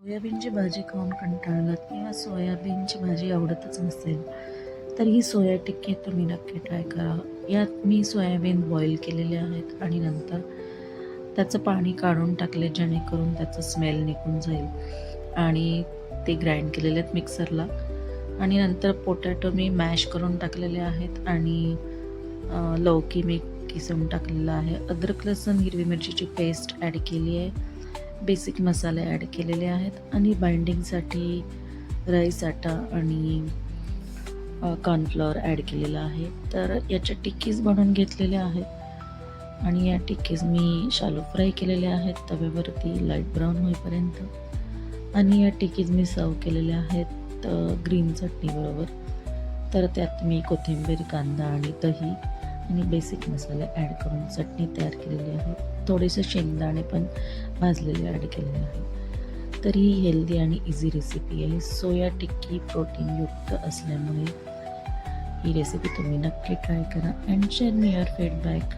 सोयाबीनची भाजी खाऊन कंटाळलात किंवा सोयाबीनची भाजी आवडतच नसेल तर ही सोया टिक्की तुम्ही नक्की ट्राय करा. यात मी सोयाबीन बॉईल केलेले आहेत आणि नंतर त्याचं पाणी काढून टाकले जेणेकरून त्याचं स्मेल निघून जाईल आणि ते ग्राइंड केलेले आहेत मिक्सरला आणि नंतर पोटॅटो मी मॅश करून टाकलेले आहेत आणि लौकी मी किसून टाकलेला आहे. अद्रक लसूण हिरवी मिरचीची पेस्ट ॲड केली आहे. बेसिक मसाले ॲड केलेले आहेत आणि बाइंडिंगसाठी राईस आटा आणि कॉर्नफ्लॉवर ॲड केलेला आहे. तर याच्या टिक्कीज बनवून घेतलेल्या आहेत आणि या टिक्कीज मी शालो फ्राय केलेल्या आहेत तव्यावरती लाईट ब्राऊन होईपर्यंत आणि या टिक्कीज मी सर्व केलेल्या आहेत ग्रीन चटणीबरोबर. तर त्यात मी कोथिंबीर, कांदा आणि दही आणि बेसिक मसाले ॲड करून चटणी तयार केलेली आहे. थोडेसे शेंगदाणे पण भाजलेले ॲड केलेले आहे. तर ही हेल्दी आणि इझी रेसिपी आहे. सोया टिक्की प्रोटीनयुक्त असल्यामुळे ही रेसिपी तुम्ही नक्की ट्राय करा and share me your feedback.